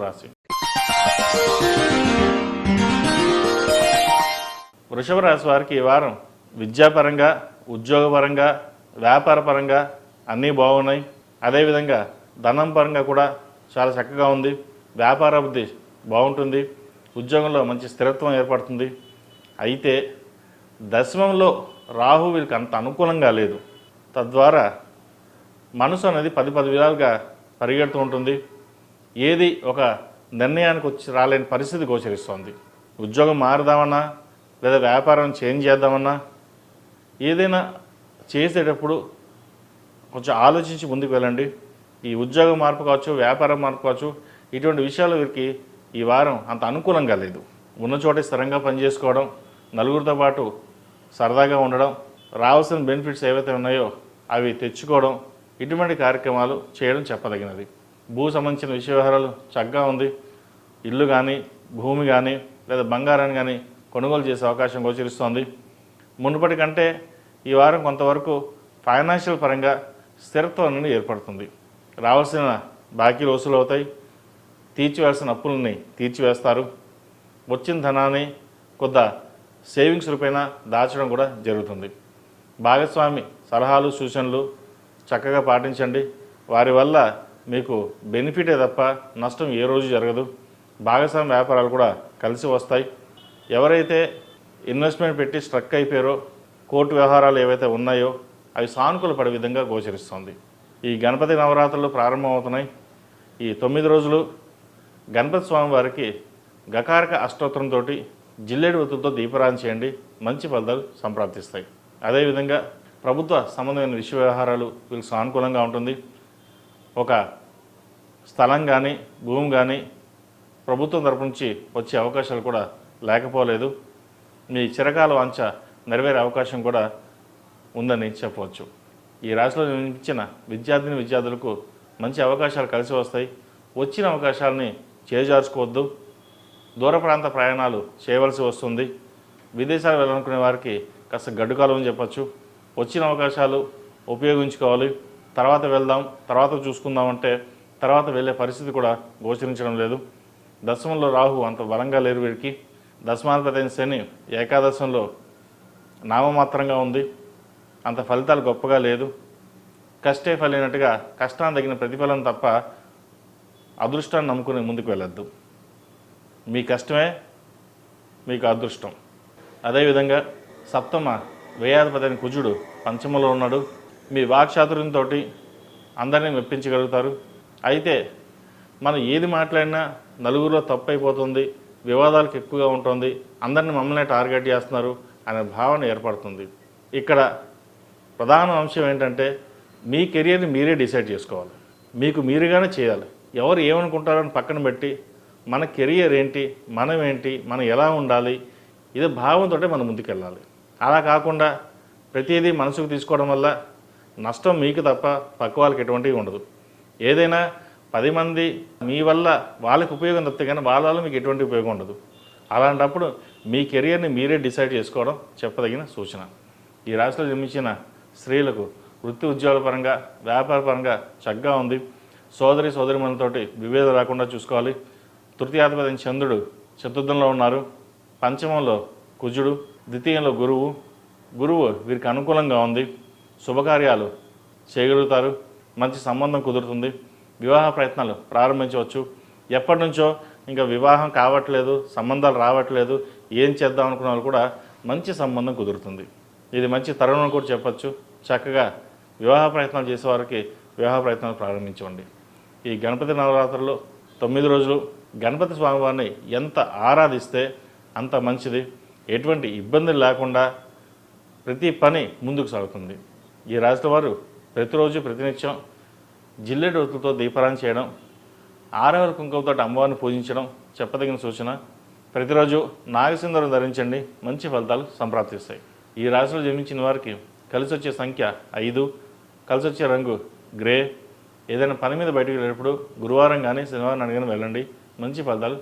రాశి. వృషభ రాశి వారికి ఈ వారం విద్యాపరంగా, ఉద్యోగపరంగా, వ్యాపారపరంగా అన్నీ బాగున్నాయి. అదేవిధంగా ధనం పరంగా కూడా చాలా చక్కగా ఉంది. వ్యాపార అభివృద్ధి బాగుంటుంది. ఉద్యోగంలో మంచి స్థిరత్వం ఏర్పడుతుంది. అయితే దశమంలో రాహు వీరికి అంత అనుకూలంగా లేదు. తద్వారా మనసు అనేది 10 విధాలుగా పరిగెడుతూ ఉంటుంది. ఏది ఒక నిర్ణయానికి వచ్చి రాలేని పరిస్థితి గోచరిస్తోంది. ఉద్యోగం మారుదామన్నా లేదా వ్యాపారం చేంజ్ చేద్దామన్నా ఏదైనా చేసేటప్పుడు కొంచెం ఆలోచించి ముందుకు వెళ్ళండి. ఈ ఉద్యోగం మార్పు కావచ్చు, వ్యాపారం మార్పు కావచ్చు, ఇటువంటి విషయాలు వీరికి ఈ వారం అంత అనుకూలంగా లేదు. ఉన్న చోటే స్థిరంగా పనిచేసుకోవడం, నలుగురితో పాటు సరదాగా ఉండడం, రావాల్సిన బెనిఫిట్స్ ఏవైతే ఉన్నాయో అవి తెచ్చుకోవడం, ఇటువంటి కార్యక్రమాలు చేయడం చెప్పదగినది. భూ సంబంధించిన విషయ వ్యవహారాలు చక్కగా ఉంది. ఇల్లు కానీ, భూమి కానీ లేదా బంగారాన్ని కానీ కొనుగోలు చేసే అవకాశం గోచరిస్తోంది. మునుపటి కంటే ఈ వారం కొంతవరకు ఫైనాన్షియల్ పరంగా స్థిరత్వం అనేది ఏర్పడుతుంది. రావాల్సిన బాకీలు వసూలు అవుతాయి. తీర్చివేయాల్సిన అప్పులని తీర్చివేస్తారు. వచ్చిన ధనాన్ని కొద్ద సేవింగ్స్ రూపేణా దాచడం కూడా జరుగుతుంది. భాగస్వామి సలహాలు, సూచనలు చక్కగా పాటించండి. వారి వల్ల మీకు బెనిఫిటే తప్ప నష్టం ఏ రోజు జరగదు. భాగస్వామి వ్యాపారాలు కూడా కలిసి వస్తాయి. ఎవరైతే ఇన్వెస్ట్మెంట్ పెట్టి స్ట్రక్ అయిపోయారో, కోర్టు వ్యవహారాలు ఏవైతే ఉన్నాయో అవి సానుకూల పడే విధంగా గోచరిస్తుంది. ఈ గణపతి నవరాత్రులు ప్రారంభమవుతున్నాయి. ఈ 9 రోజులు గణపతి స్వామి వారికి గకారక అష్టోత్తరంతో జిల్లేడు ఒత్తులతో దీపారాధన చేయండి. మంచి ఫలితాలు సంప్రాప్తిస్తాయి. అదేవిధంగా ప్రభుత్వ సంబంధమైన విషయ వ్యవహారాలు వీళ్ళకి సానుకూలంగా ఉంటుంది. ఒక స్థలం కానీ, భూమి కానీ ప్రభుత్వం తరపు నుంచి వచ్చే అవకాశాలు కూడా లేకపోలేదు. మీ చిరకాల వాంఛ నెరవేరే అవకాశం కూడా ఉందని చెప్పవచ్చు. ఈ రాశిలో జన్మించిన విద్యార్థులకు మంచి అవకాశాలు కలిసి వస్తాయి. వచ్చిన అవకాశాలని చేజార్చుకోవద్దు. దూర ప్రాంత ప్రయాణాలు చేయవలసి వస్తుంది. విదేశాలు వెళ్ళాలనుకునే వారికి కాస్త గడ్డుకాలం అని చెప్పచ్చు. వచ్చిన అవకాశాలు ఉపయోగించుకోవాలి. తర్వాత వెళ్దాం, తర్వాత చూసుకుందామంటే తర్వాత వెళ్ళే పరిస్థితి కూడా గోచరించడం లేదు. దశమంలో రాహు అంత బలంగా లేరు వీరికి. దశమాధిపతి శని ఏకాదశంలో నామమాత్రంగా ఉంది. అంత ఫలితాలు గొప్పగా లేదు. కష్టే ఫలినట్టుగా కష్టాన్ని తగిన ప్రతిఫలం తప్ప అదృష్టాన్ని నమ్ముకుని ముందుకు వెళ్ళొద్దు. మీ కష్టమే మీకు అదృష్టం. అదేవిధంగా సప్తమ వ్యయాధిపతి అయిన కుజుడు పంచమంలో ఉన్నాడు. మీ వాక్చాతుర్యంతో అందరినీ మెప్పించగలుగుతారు. అయితే మనం ఏది మాట్లాడినా నలుగురిలో తప్పు అయిపోతుంది, వివాదాలకు ఎక్కువగా ఉంటుంది, అందరినీ మమ్మల్ని టార్గెట్ చేస్తున్నారు అనే భావన ఏర్పడుతుంది. ఇక్కడ ప్రధాన అంశం ఏంటంటే మీ కెరియర్ని మీరే డిసైడ్ చేసుకోవాలి. మీకు మీరుగానే చేయాలి. ఎవరు ఏమనుకుంటారని పక్కన పెట్టి మన కెరియర్ ఏంటి, మనం ఏంటి, మనం ఎలా ఉండాలి, ఇదే భావంతో మనం ముందుకెళ్ళాలి. అలా కాకుండా ప్రతిదీ మనసుకు తీసుకోవడం వల్ల నష్టం మీకు తప్ప పక్క వాళ్ళకి ఎటువంటివి ఉండదు. ఏదైనా 10 మంది మీ వల్ల వాళ్ళకి ఉపయోగం తప్పితే కానీ వాళ్ళ వల్ల మీకు ఎటువంటి ఉపయోగం ఉండదు. అలాంటప్పుడు మీ కెరియర్ని మీరే డిసైడ్ చేసుకోవడం చెప్పదగిన సూచన. ఈ రాశిలో జన్మించిన స్త్రీలకు వృత్తి ఉద్యోగాల పరంగా, వ్యాపార పరంగా చక్కగా ఉంది. సోదరిమణులతోటి విభేదం రాకుండా చూసుకోవాలి. తృతీయాధిపతి చంద్రుడు చతుర్థంలో ఉన్నారు. పంచమంలో కుజుడు, ద్వితీయంలో గురువు వీరికి అనుకూలంగా ఉంది. శుభకార్యాలు చేయగలుగుతారు. మంచి సంబంధం కుదురుతుంది. వివాహ ప్రయత్నాలు ప్రారంభించవచ్చు. ఎప్పటి నుంచో ఇంకా వివాహం కావట్లేదు, సంబంధాలు రావట్లేదు, ఏం చేద్దాం అనుకున్న వాళ్ళు కూడా మంచి సంబంధం కుదురుతుంది. ఇది మంచి తరుణం కూడా చెప్పచ్చు. చక్కగా వివాహ ప్రయత్నాలు చేసేవారికి వివాహ ప్రయత్నాలు ప్రారంభించండి. ఈ గణపతి నవరాత్రుల్లో 9 రోజులు గణపతి స్వామివారిని ఎంత ఆరాధిస్తే అంత మంచిది. ఎటువంటి ఇబ్బందులు లేకుండా ప్రతి పని ముందుకు సాగుతుంది. ఈ రాశి వారు ప్రతిరోజు ప్రతినిత్యం జిల్లేడు ఒత్తులతో దీపారాధన చేయడం, ఆరవెల కుంకుమతో అమ్మవారిని పూజించడం చెప్పదగిన సూచన. ప్రతిరోజు నాగసింధూరం ధరించండి. మంచి ఫలితాలు సంప్రాప్తిస్తాయి. ఈ రాశిలో జన్మించిన వారికి కలిసి వచ్చే సంఖ్య 5, కలిసి వచ్చే రంగు గ్రే. ఏదైనా పని మీద బయటకు వెళ్ళేటప్పుడు గురువారం కానీ శనివారం కానీ వెళ్ళండి. మంచి ఫలితాలు